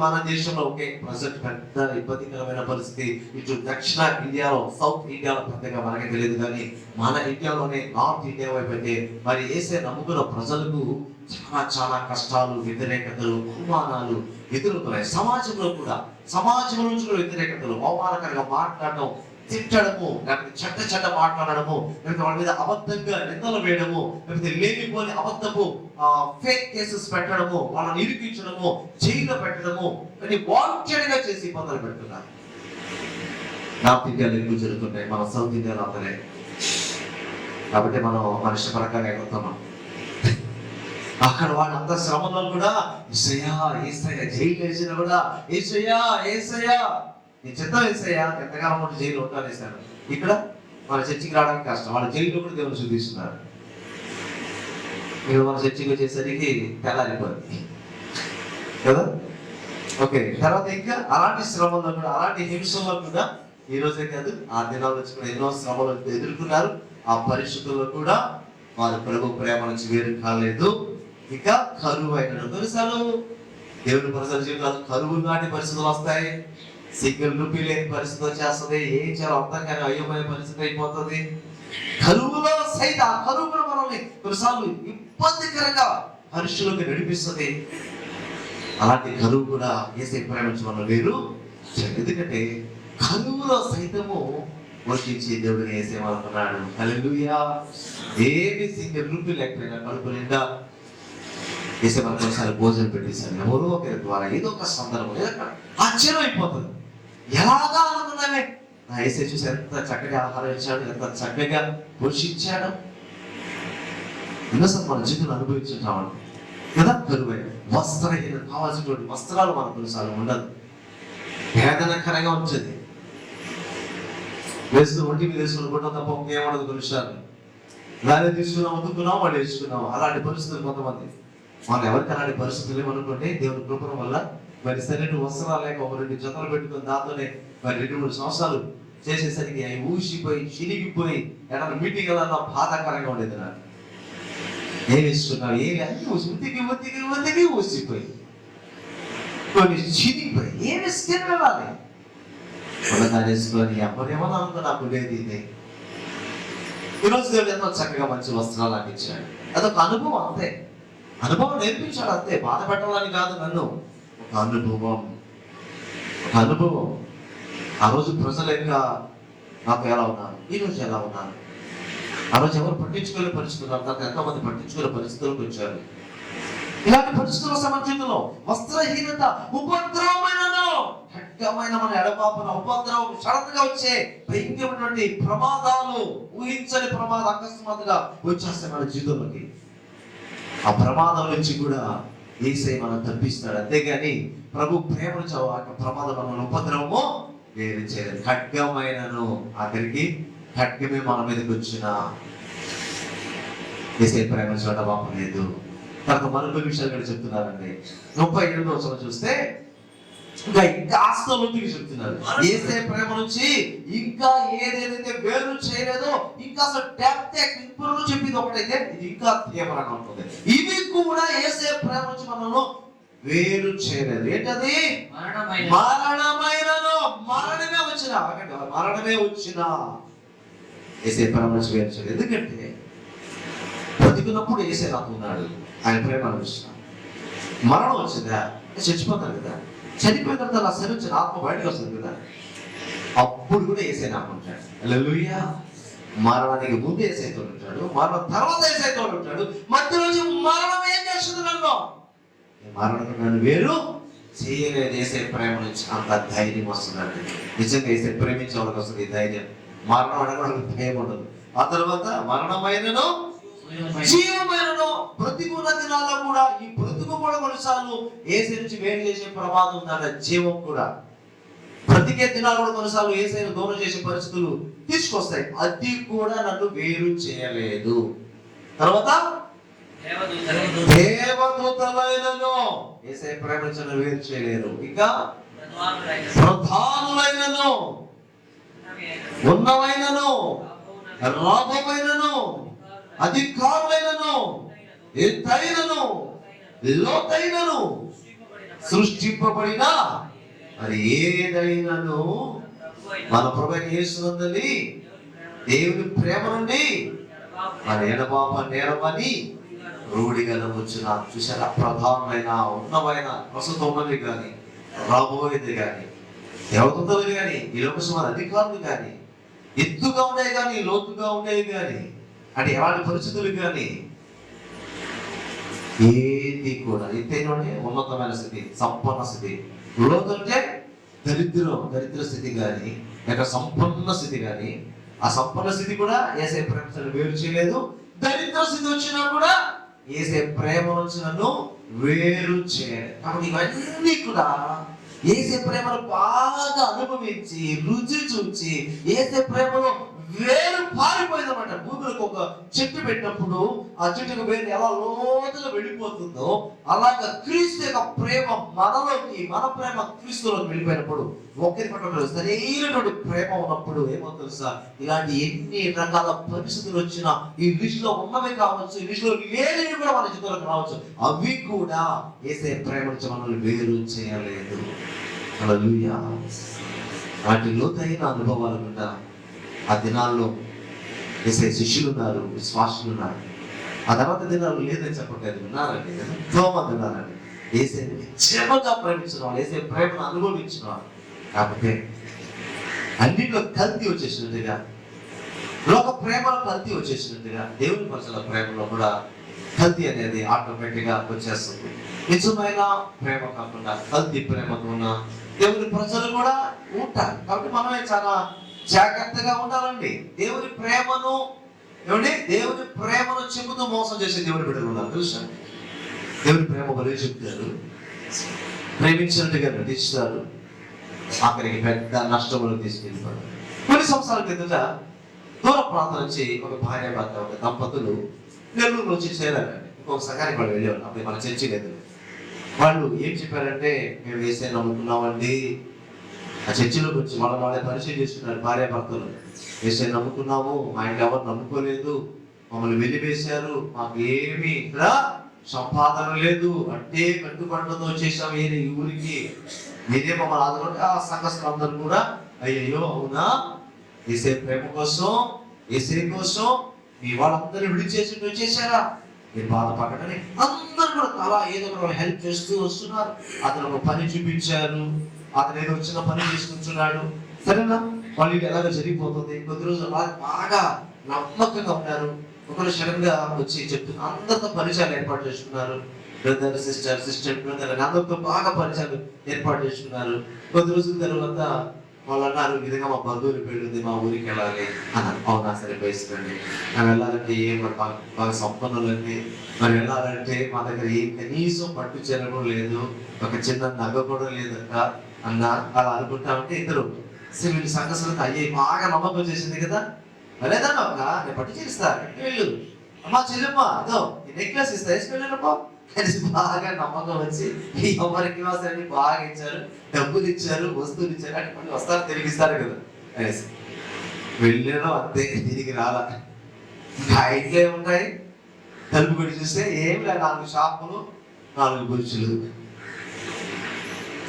మన దేశంలో ఒకే ప్రజెంట్ పెద్ద ఇబ్బందికరమైన పరిస్థితి. ఇటు దక్షిణ ఇండియాలో, సౌత్ ఇండియాలో పెద్దగా మనకి తెలియదు, కానీ మన ఇండియాలోనే నార్త్ ఇండియా వైపు అయితే మరి యేసే నమ్ముకున్న ప్రజలకు చాలా చాలా కష్టాలు, వ్యతిరేకతలు, అవమానాలు ఎదుర్కొన్నాయి. సమాజంలో నుంచి కూడా వ్యతిరేకతలు, అవమానకరంగా మాట్లాడడం, తిట్టడము, లేకపోతే చెడ్డ మాట్లాడడము, లేకపోతే వాళ్ళ మీద అబద్ధంగా నిందలు వేయడము, లేకపోతే లేనిపోని అబద్ధము ఫేక్ కేసెస్ పెట్టడము, వాళ్ళని ఇరికించడము, జైల్లో పెట్టడము, కానీ వాంటెడ్గా చేసి ఇబ్బందులు పెడుతున్నారు. నార్త్ ఇండియాలో ఎక్కువ జరుగుతుంటాయి, మన సౌత్ ఇండియాలో అంతలే. కాబట్టి మనం మనిషి పరంగా ఎగురుతున్నాం. అక్కడ వాళ్ళంతా శ్రమలో కూడా ఏసయ్యా ఏసయ్యా, జైలు వేసినా కూడా ఏసయ్యా ఏసయ్యా నీ చిత్తం వేసయ్యా, ఎంతకాలం ఉంటే జైలు ఉంటాను వేశాను. ఇక్కడ మన చర్చికి రావడానికి కష్టం, వాళ్ళ జైల్లో కూడా దేవుని చూపిస్తున్నారు. ఇక్కడ మన చర్చికి వచ్చేసరికి తెల్లారిపోయింది కదా. ఓకే, తర్వాత ఇంకా అలాంటి శ్రమల్లో కూడా, అలాంటి హింసల్లో కూడా ఈ రోజే కాదు ఆ దినాలు వచ్చి కూడా ఎన్నో శ్రమలు ఎదుర్కొన్నారు. ఆ పరిస్థితుల్లో కూడా వారు ప్రభు ప్రేమ నుంచి వేరు కాలేదు. ఇంకా కరువు అయిన కొన్నిసార్లు దేవుని ప్రజల జీవితాలు కరువు నాటి పరిస్థితులు వస్తాయి. సింగిల్ రూపీ లేని పరిస్థితి వచ్చేస్తుంది. ఏం చేయాలో అర్థం కానీ అయోమయ పరిస్థితి అయిపోతుంది. కరువులో సైతం ఆ కరువు కూడా మనల్ని కొన్నిసార్లు ఇబ్బందికరంగా పరిస్థితులకు నడిపిస్తుంది. అలాంటి కరువు కూడా యేసే ప్రేమ నుంచి మనం వేరు. ఎందుకంటే కరువులో సైతము వర్షించి దేవుడిని యేసేమనుకున్నాడు. హల్లెలూయా. ఏమి సింగిల్ రూపీ లేకపోయినా కడుపు నిండా యేసే మనకు ఒకసారి భోజనం పెట్టేశారు. ఎవరో ఒకరి ద్వారా ఏదో ఒక సందర్భం ఆశ్చర్యం అయిపోతుంది. ఎలాగా అనుకున్నామే, నా యేసే చూసి ఎంత చక్కగా ఆహారం ఇచ్చాడు, ఎంత చక్కగా పోషించాడు. ఎన్నోసార్లు మన జీవితం అనుభవించుంటామని కదా. కరువై వస్త్రహీనం, కావాల్సినటువంటి వస్త్రాలు మన కొన్నిసార్లు ఉండదు, వేదనకరంగా వచ్చేది. వేస్తూ ఒంటి మీద వేసుకుని తప్ప ఏమడదు. కొన్నిసార్లు దాన్ని తీసుకున్నాం, అందుకున్నాం, వాళ్ళు వేసుకున్నాం. అలాంటి పరిస్థితులు కొంతమంది. మనం ఎవరికి అలాంటి పరిస్థితులు ఏమనుకుంటే దేవుని కృపణ వల్ల మరి సరైన వస్త్రాలు లేక ఒక 2 జతలు పెట్టుకుని దాంతోనే మరి 2-3 సంవత్సరాలు చేసేసరికి అవి ఊసిపోయి చినిగిపోయి ఏదైనా మీటింగ్ వెళ్ళాలన్నా బాధాకరంగా ఉండేది నాకు. ఏమి ఇస్తున్నావు, ఏమి అన్ని ఉతికి ఊసిపోయి కొన్ని చినిగిపోయి ఏమి ఇస్తే వెళ్ళాలి దాన్ని వేసుకొని ఎవరేమో నాకు ఉండేది ఇది. ఈరోజు దేవుడు ఎంతో చక్కగా మంచి వస్త్రాలు అందించాడు. అదొక అనుభవం అంతే, అనుభవం నేర్పించాడు అంతే, బాధ పెట్టాలని కాదు నన్ను. ఒక అనుభవం. ఆ రోజు ప్రజలు ఇంకా నాకు ఎలా ఉన్నారు, ఈ రోజు ఎలా ఉన్నారు. ఆ రోజు ఎవరు పట్టించుకునే పరిస్థితులు, నాకు ఎంతోమంది పట్టించుకునే పరిస్థితులకు వచ్చారు. ఇలాంటి పరిస్థితుల సమర్థంలో వస్త్రహీనత ఉపద్రవమైనను, ఖడ్గమైన మన ఎడబాపున ఉపద్రవం, సడన్ గా వచ్చే భయంకరమైనటువంటి ప్రమాదాలు, ఊహించని ప్రమాదం అకస్మాత్తుగా వచ్చేస్తాయి మన జీవితంలోకి. ఆ ప్రమాదం నుంచి కూడా యేసయ్య మనం తప్పిస్తాడు. అంతేగాని ప్రభు ప్రేమ నుంచి ప్రమాదం మన ఉపద్రవము వేరు చేయలేదు. ఖడ్గమైనను, ఆఖరికి ఖడ్గమే మన మీదకి వచ్చిన యేసయ్య ప్రేమ చోట పాపం లేదు. తర్వాత మరొక విషయాలు కూడా చెప్తున్నారండి. 37వ వచనం చూస్తే ఇంకా ఆస్తలోకి చెప్తున్నారు. యేసయ్య ప్రేమ నుంచి ఇంకా ఏదేదైతే వేరు చేయలేదో, ఇంకా అసలు డెప్త్ ఇప్పుడు చెప్పింది ఒకటైతే ఇది ఇంకా తీవ్రంగా ఉంటుంది. ఇవి కూడా యేసయ్య ప్రేమ నుంచి మనల్ని వేరు చేయలేదు. ఏంటది? మరణమే వచ్చిన యేసయ్య ప్రేమ నుంచి వేరు చేయలేదు. ఎందుకంటే బతికున్నప్పుడు యేసయ్య నాకు ఉన్నాడు, ఆయన ప్రేమ అనుభవించిన. మరణం వచ్చిందా, చచ్చిపోతాను కదా, చనిపోయిన తర్వాత నా శరీరం ఆత్మ బయటకు వస్తుంది కదా, అప్పుడు కూడా యేసయ్య నాకు ఉంటాడు. హల్లెలూయా. మరణానికి ముందు యేసయ్యతో ఉంటాడు, మరణం తర్వాత యేసయ్యతో ఉంటాడు. మధ్యలో మరణం ఏం చేస్తుంది నన్ను? మరణం నన్ను వేరు చేయలేదు. యేసయ్య ప్రేమ నుంచి అంత ధైర్యం వస్తుందండి. నిజంగా యేసయ్య ప్రేమించే వాళ్ళకి వస్తుంది ఈ ధైర్యం. మరణం అనడానికి భయం ఉండదు. ఆ తర్వాత మరణమైనను జీవమైనను, ప్రతికూల దినాల్లో కూడా, ఈ బ్రతుకు కూడా కొన్నిసార్లు యేసయ్య నుంచి వేరు చేసే ప్రమాదం ఉందన్న. జీవం కూడా బ్రతికే దినాలు కూడా కొన్నిసార్లు యేసయ్యను దూరం చేసే పరిస్థితులు తీసుకొస్తాయి. అది కూడా నన్ను వేరు చేయలేదు. తర్వాత దేవదూతలైనను యేసయ్య ప్రేమ నుంచి నన్ను వేరు చేయలేరు. ఇంకా ప్రధానులైనను, ఉన్నవైనను, రాబోవైనను, అధికారులైనను, ఎత్తైనను, లోతైనను, సృష్టింపబడిన మరి ఏదైనాను మన ప్రభువైన యేసునందలి దేవుని ప్రేమ నుండి మన ఎడబాప నేరమని రూఢిగా నమ్ముచున్నా. చూసారా? ప్రధానమైన, ఉన్నవైన, ప్రస్తుతం ఉన్నది కానీ, రాబోయేది కానీ, దేవదూతలు కానీ, ఈ లోకసభ అధికారులు కానీ, ఎత్తుగా ఉండేవి కానీ, లోతుగా ఉండేవి కానీ, అంటే ఎలాంటి పరిస్థితులు కానీ, ఏది కూడా ఎత్తైననే ఉన్నతమైన స్థితి, సంపన్న స్థితి, లోతు అంటే దరిద్ర స్థితి కానీ, లేక సంపన్న స్థితి కానీ, ఆ సంపన్న స్థితి కూడా యేసయ్య ప్రేమ వేరు చేయలేదు. దరిద్ర స్థితి వచ్చినా కూడా యేసయ్య ప్రేమ నుంచి నన్ను వేరు చేయలేదు. కాబట్టి ఇవన్నీ కూడా యేసయ్య ప్రేమను బాగా అనుభవించి, రుచి చూచి, యేసయ్య ప్రేమలో వేరు పారిపోయిందన్నమాట. భూమిలోకి ఒక చెట్టు పెట్టినప్పుడు ఆ చెట్టుకు వేరు ఎలా లోతుగా వెళ్ళిపోతుందో, అలాగా క్రీస్తు యొక్క ప్రేమ మనలోకి, మన ప్రేమ క్రీస్తులోకి వెళ్ళిపోయినప్పుడు, ఒకరి పట్ల సరైనటువంటి ప్రేమ ఉన్నప్పుడు ఏమవుతుంది తెలుసా? ఇలాంటి ఎన్ని రకాల పరిస్థితులు వచ్చినా, ఈ లిస్ట్ లో ఉన్నవి కావచ్చు, ఈ లిస్ట్ లో లేనివి కూడా మన జీవితంలోకి రావచ్చు, అవి కూడా యేసయ్య ప్రేమ నుంచి మనల్ని వేరు చేయలేదు. హల్లెలూయా. వాటి లోతైన అనుభవాలు కూడా ఆ దినాల్లో యేసయ్య శిష్యులు ఉన్నారు, విశ్వాసులు ఉన్నారు. ఆ తర్వాత దినాలు లేదని చెప్పట్లేదు, ఉన్నారండి, ఎంతో మంది ఉన్నారండి యేసయ్యని నిజంగా ప్రేమించిన వాళ్ళు, యేసయ్య ప్రేమను అనుభవించిన వాళ్ళు. కాకపోతే అన్నింటిలో కల్తీ వచ్చేసినట్టుగా, లోక ప్రేమలో కల్తీ వచ్చేసినట్టుగా, దేవుని ప్రజల ప్రేమలో కూడా కల్తీ అనేది ఆటోమేటిక్ గా వచ్చేస్తుంది. నిజమైన ప్రేమ కాకుండా కల్తీ ప్రేమతో ఉన్న దేవుని ప్రజలు కూడా ఉంటారు. కాబట్టి మనమే చాలా జాగ్రత్తగా ఉండాలండి. దేవుని ప్రేమను చెబుతూ మోసం చేసే దేవుని బిడ్డలు ఉన్నారు తెలుసా? దేవుని ప్రేమ బలే చెప్తారు, ప్రేమించినట్టుగా నటిస్తారు, ఆఖరికి పెద్ద నష్టంలో తీసుకెళ్ళిపోతారు. కొన్ని సంవత్సరాల క్రితం దూర ప్రాంతం నుంచి ఒక భార్య భర్త, ఒక దంపతులు నెల్లూరు వచ్చి చేరారండి. ఇంకొక సంఘానికి వాళ్ళు వెళ్ళేవాళ్ళు. అప్పుడు మన చర్చి లేదు. వాళ్ళు ఏం చెప్పారంటే, మేము యేసయ్యని నమ్ముకున్నామండి. ఆ చర్చిలోకి వచ్చి వాళ్ళే పరిచయం చేస్తున్నారు భార్యాభర్తలు. యేసయ్యని నమ్ముకున్నాము, మా ఇంట్లో ఎవరు నమ్ముకోలేదు, మమ్మల్ని వెలివేశారు, మాకు ఏమి ఇక్కడ సంపాదన లేదు, అంటే కట్టుబడులతో చేసాం ఈ ఊరికి, మీరే మమ్మల్ని ఆదుకుంటే ఆ సంఘస్థులు అందరూ కూడా అయ్యో అవునా, యేసయ్య ప్రేమ కోసం, యేసయ్య కోసం మీ వాళ్ళందరినీ విడిచేసి వచ్చేసారా, మీరు బాధపడటని అందరూ కూడా అలా ఏదో ఒక హెల్ప్ చేస్తూ వస్తున్నారు. అతను ఒక పని చూపించారు, అతను ఏదో వచ్చిన పని చేసుకుంటున్నాడు. సరేనా, వాళ్ళు ఎలాగో జరిగిపోతుంది. కొద్ది రోజులు బాగా నమ్మకంగా ఉన్నారు. ఒకరు సడన్ గా వచ్చి చెప్తున్నారు, అందరితో పరిచయాలు ఏర్పాటు చేసుకున్నారు. బ్రదర్ సిస్టర్ బ్రదర్ అని అందరితో బాగా పరిచయాలు ఏర్పాటు చేసుకున్నారు. కొద్ది రోజుల తర్వాత వాళ్ళు అన్నారు, ఈ విధంగా మా బంధువులు పెళ్ళింది, మా ఊరికి వెళ్ళాలి అన్నారు. అవునా, సరే బయసుకండి, మేము వెళ్ళాలంటే ఏం బాగా సంపన్నులండి, మరి వెళ్ళాలంటే మా దగ్గర ఏం కనీసం పట్టు చీర కూడా లేదు, ఒక చిన్న నగ కూడా లేదంట అన్న. అలా అనుకుంటా ఉంటే ఇద్దరు వీళ్ళు సంఘస్థులకు అయ్యాయి బాగా నమ్మకం చేసింది కదా, వెళ్ళేదాన్ని ఒక నేను పట్టు చేస్తా, వెళ్ళు అమ్మా చెల్లెమ్మ అదో నెక్లెస్ ఇస్తా, వేసుకెళ్ళానమ్మా కలిసి బాగా నమ్మకం వచ్చి ఎవరికి అవసరాన్ని బాగా ఇచ్చారు, డబ్బులు ఇచ్చారు, వస్తువులు ఇచ్చారు. అంటే మళ్ళీ వస్తారు, తిరిగిస్తారు కదా అనేసి వెళ్ళాను. అంతే, తిరిగి రాలా. ఇంకా ఇంట్లో ఏముంటాయి, తలుపు పెట్టి చూస్తే ఏం లేదు, 4 షాపులు, 4 బుర్చులు.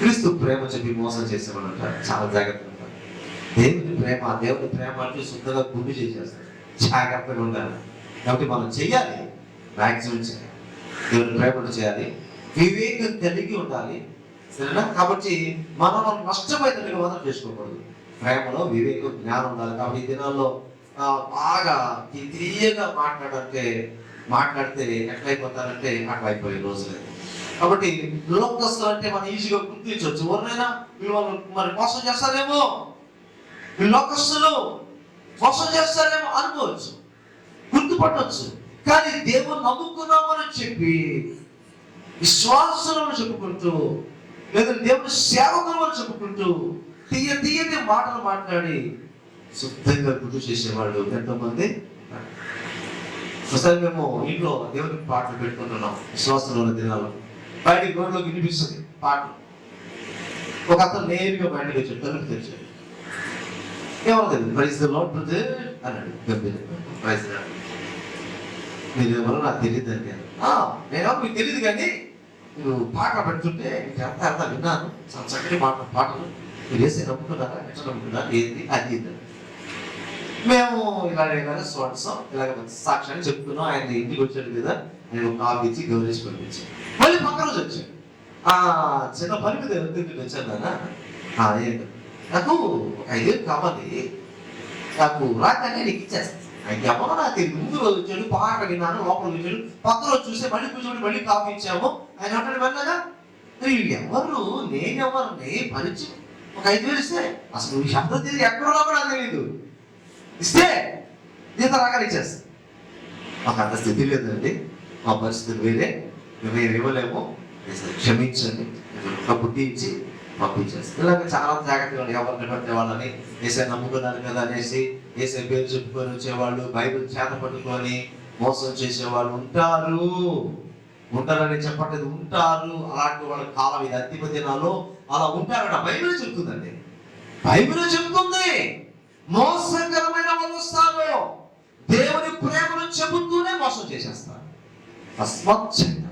క్రీస్తు ప్రేమ చెప్పి మోసం చేసేవాళ్ళు అంటారు. చాలా జాగ్రత్తగా ఉంటారు. దేవుని ప్రేమ అంటే శుద్ధంగా గుండు చేసేస్తారు. జాగ్రత్తగా ఉండాలి. కాబట్టి మనం చెయ్యాలి, మ్యాక్సిమం చేయాలి, దేవుని ప్రేమను చేయాలి, వివేకం కలిగి ఉండాలి. సరేనా, కాబట్టి మనం నష్టమైనట్టుగా మాత్రం చేసుకోకూడదు. ప్రేమలో వివేకం, జ్ఞానం ఉండాలి. కాబట్టి ఈ దినాల్లో బాగా తీయగా మాట్లాడితే ఎట్లయిపోతారంటే అట్లా అయిపోయే రోజులే. కాబట్టి లోకస్తులు అంటే మనం ఈజీగా గుర్తించవచ్చు. ఎవరినైనా వీళ్ళు మరి మోసం చేస్తారేమో, వీళ్ళు లోకస్తులు మోసం చేస్తారేమో అనుకోవచ్చు, గుర్తుపట్టవచ్చు. కానీ దేవుని నమ్ముకున్నామని చెప్పి విశ్వాసులను చెప్పుకుంటూ, లేదా దేవుని సేవకులు అని చెప్పుకుంటూ తీయని మాటలు మాట్లాడి శుద్ధంగా గుర్తు చేసేవాళ్ళు ఎంతోమంది. ఒకసారి మేము ఇంట్లో దేవునికి పాటలు పెట్టుకుంటున్నాం, విశ్వాసంలో ఉన్న దినాలు. బయటికి రోడ్లోకి వినిపిస్తుంది పాటలు. ఒక అతను నేరుగా బయటకు వచ్చాడు, తలుపు తెచ్చాడు. ఎవరు తెలియదు, ప్రైజ్ ది లార్డ్ బ్రదర్ అన్నాడు. ప్రైజ్ ది లార్డ్, మీరెవరో నాకు తెలియదు అండి. నేనెవరో మీకు తెలియదు, కానీ మీరు పాటలు పెడుతుంటే మీకు అర్థం విన్నాను, చాలా చక్కటి పాటలు, మీరు వేసి నమ్ముకున్నారా, ఎట్లా నమ్ముకున్నారు, ఏంటి అది ఇది. మేము ఇలాగ స్వాట్సం ఇలాగ సాక్ష్యాన్ని చెప్తున్నాం. ఆయన ఇంటికి వచ్చాడు కదా, నేను కాఫీ ఇచ్చి గౌరవించి పంపించి మళ్ళీ పక్క రోజు వచ్చాడు. చిన్న పని మీద ఎందుకు వచ్చాను నాన్న, ఏంటి నాకు 5,000 కావాలి, నాకు రాగానే నీకు ఇచ్చేస్తాను. ఎవరో నాకు ముందు రోజు వచ్చాడు, పాట విన్నాను, లోపల వచ్చాడు, పక్క రోజు చూస్తే మళ్ళీ కూర్చోండి, మళ్ళీ కాఫీ ఇచ్చాము. ఆయన అంటాడు వెళ్ళగా, ఎవరు నేనెవరిని పరిచయం, ఒక 5,000 ఇస్తే అసలు ఈ శబ్దం తెలియదు, ఎక్కడో కూడా తెలియదు, ఇస్తే ఈత రాగానే ఇచ్చేస్తాను. మాకు అంత స్థితి లేదండి, మా పరిస్థితులు వేరే, మేము ఇవ్వలేము, క్షమించండి, బుద్ధి ఇచ్చి పంపించేస్తాం. ఇలాగ చాలా జాగ్రత్తగా ఎవరిని పట్టే వాళ్ళని ఏసై నమ్ముకున్నారు కదా అనేసి ఏసై పేరు చెప్పుకొని వచ్చేవాళ్ళు, బైబిల్ చేత పట్టుకొని మోసం చేసేవాళ్ళు ఉంటారని చెప్పట్లేదు, ఉంటారు. అలాంటి వాళ్ళ కాలం ఇది అంతిమ దినాల్లో అలా ఉంటారట. బైబిల్ చెప్తుందండి, బైబిల్ చెప్తుంది మోసకరమైన వాళ్ళు వస్తారు, దేవుని ప్రేమను చెబుతూనే మోసం చేసేస్తారు. అస్మచ్చంత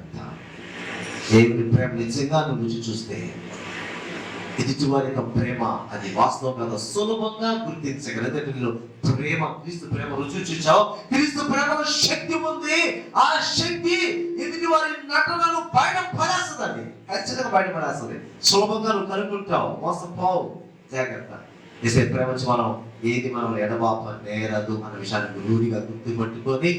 దేవుని ప్రేమ నిజంగా నువ్వు రుచి చూస్తే ఎదుటివారి యొక్క ప్రేమ అది వాస్తవంగా సులభంగా గుర్తించగలదు. ప్రేమ, క్రీస్తు ప్రేమ రుచి చూచావు, క్రీస్తు ప్రేమలో శక్తి ఉంది. ఆ శక్తి ఎదుటి వారి నటనను బయట పడేస్తుందండి, ఖచ్చితంగా బయట పడేస్తుంది. సులభంగా నువ్వు కనుక్కుంటావు, మోసపోవు. జాగ్రత్త. చేసే ప్రేమ మనం ఏది మనం ఎడబాప నేరదు అన్న విషయాన్ని రూఢిగా గుర్తుపట్టుకొని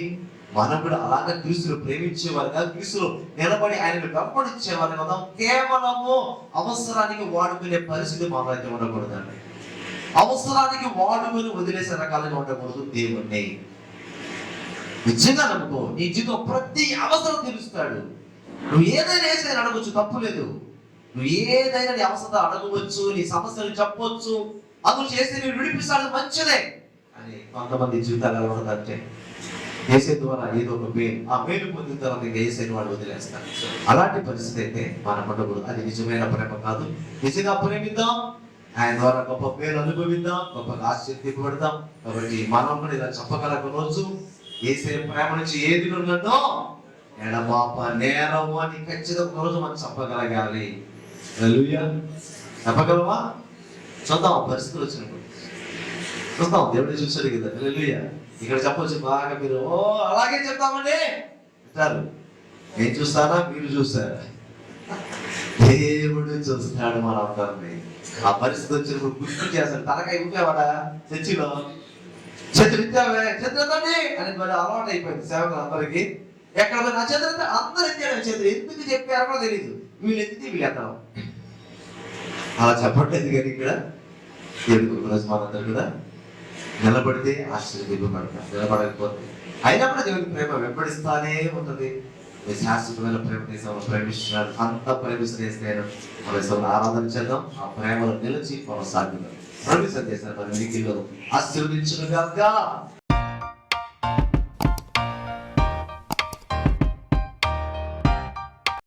మనం కూడా అలాగే క్రీస్తును ప్రేమించేవారుగా, క్రీస్తును నిలబడి ఆయనను వెంబడించేవారు కదా. కేవలము అవసరానికి వాడుకునే పరిస్థితి మనమైతే ఉండకూడదండి. అవసరానికి వాడుకొని వదిలేసే రకాలుగా ఉండకూడదు. దేవుణ్ణి నిజంగా నమ్ముకో, నీ జీవితం ప్రతి అవసరం తీరుస్తాడు. నువ్వు ఏదైనా వేసైనా అడగవచ్చు, తప్పు లేదు. నువ్వు ఏదైనా నీ అవసరం అడగవచ్చు, నీ సమస్యలు చెప్పవచ్చు, అందుకు చేస్తే నువ్వు విడిపిస్తాడు, మంచిదే. అని కొంతమంది జీవితాలు ఎలా ఉండదంటే ఏసై ద్వారా ఏదో ఒక మేలు, ఆ మేలు పొందిన తర్వాత ఇంకా ఏసైని వాడు వదిలేస్తారు. అలాంటి పరిస్థితి అయితే మనం ఉండకూడదు. అది నిజమైన ప్రేమ కాదు. నిజంగా ప్రేమిద్దాం, ఆయన ద్వారా గొప్ప మేలు అనుభవిద్దాం, గొప్పగా ఆశీర్వదింపబడతాం. కాబట్టి మనం కూడా ఇలా చెప్పగల రోజు ఏసై ప్రేమ నుంచి ఏది ఉన్నదో ఎడబాప నేరము అని ఖచ్చితంగా ఒక రోజు మనం చెప్పగలగాలి. హల్లెలూయా. చెప్పగలవా? చూద్దాం పరిస్థితులు వచ్చినప్పుడు చూద్దాం. దేవుడు చూసాడు కదా. హల్లెలూయా. ఇక్కడ చెప్పొచ్చు బాగా మీరు అలాగే చెప్తామండి అంటారు. నేను చూస్తానా, మీరు చూస్తారా? దేవుడు చూస్తాడు మన అందరినీ. ఆ పరిస్థితి వచ్చినప్పుడు గుర్తు చేస్తాడు. తనకాయ ఊపేవాడా చర్చిలో? చేతులు ఇచ్చావే, చేతులతోనే అని మరి అలవాటు అయిపోయింది సేవకులు అందరికి. ఎక్కడ నా చేతులు అందరూ ఎత్తాడు చేతులు. ఎందుకు చెప్పారో కూడా తెలియదు. వీళ్ళు ఎత్తితే వీళ్ళు ఎత్తాం. అలా చెప్పట్లేదు కానీ ఇక్కడ దేవుడికి ఒక రోజు మనందరూ కూడా నిలబడితే ఆశ్చర్యపడతారు, నిలబడకపోతే అయినా కూడా దేవుని ప్రేమ వెంబడిస్తానే ఉంటుంది. శాశ్వతమైన ప్రేమ దేశంలో ప్రేమిస్తున్నాడు. అంత ప్రేమిస్తేను మన ఆరాధన చేద్దాం. ఆ ప్రేమలో నిలిచి కొనసాగుతాం. ప్రేమిస్తాను చేశారు. మరి మీకు ఆశీర్వదించును గాక.